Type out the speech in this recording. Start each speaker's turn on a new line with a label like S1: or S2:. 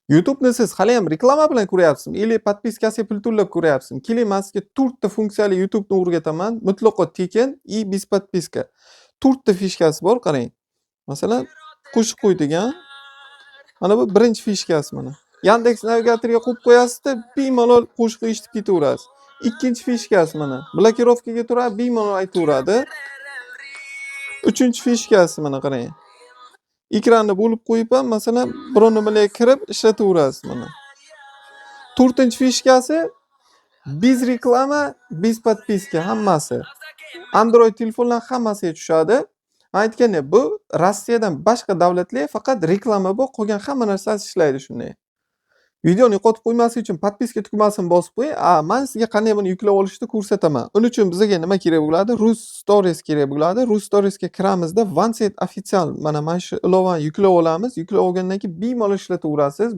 S1: YouTube'ni siz haliyam reklama bilan ko'ryapsizmi? Или podpiskasiga pul to'lab ko'ryapsizmi? Keling, men sizga 4 ta funksiyali YouTube'ni o'rgataman. Mutlaqo tekin и без podpiska. 4 ta fishkasi bor, qarang. Masalan, qo'shib qo'yadigan. Mana bu birinchi fishkasi mana. Yandex navigatorga qo'yib qo'yasizda, bemalol qo'shiq eshitib ketaverasiz. Ikkinchi fishkasi mana. Blokirovkaga turadi, bemalol aytaveradi. Uchinchi fishkasi mana qarang. Ekranni bo'lib qo'yib ham, masalan, biror nimalarga kirib ishlataverasiz mana. 4-chi fishkasi bez reklama, bez podpiska hammasi. Android telefonlar hammasiga tushadi. Men aytgandek, bu Rossiyadan boshqa davlatlar faqat reklama bor, qolgan hamma narsasi ishlaydi shunday. Videoni yo'qotib qo'ymaslik uchun podpiska tugmasini bosib qo'ying. Men sizga qanday buni yuklab olishni ko'rsataman. Uning uchun bizga nima kerak bo'ladi? Rus Stories kerak bo'ladi. Rus Storiesga kiramizda OneSet official mana shu ilovani yuklab olamiz. Yuklab olgandan keyin bemalol ishlataverasiz.